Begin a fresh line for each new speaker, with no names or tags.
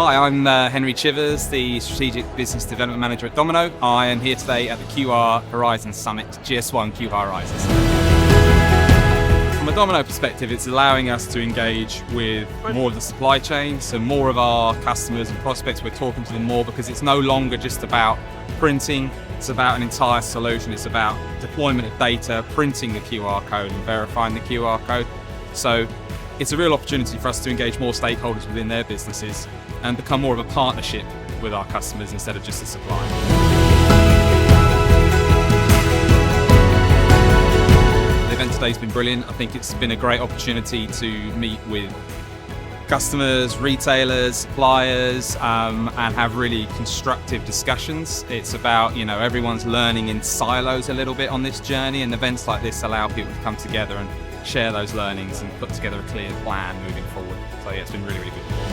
Hi, I'm Henry Chivers, the Strategic Business Development Manager at Domino. I am here today at the QR Horizons Summit, GS1 QR Horizons. From a Domino perspective, it's allowing us to engage with more of the supply chain, so more of our customers and prospects, we're talking to them more because it's no longer just about printing, it's about an entire solution. It's about deployment of data, printing the QR code and verifying the QR code. So it's a real opportunity for us to engage more stakeholders within their businesses and become more of a partnership with our customers instead of just a supplier. The event today's been brilliant. I think it's been a great opportunity to meet with customers, retailers, suppliers, and have really constructive discussions. It's about, everyone's learning in silos a little bit on this journey, and events like this allow people to come together and share those learnings and put together a clear plan moving forward. So yeah, it's been really, really good.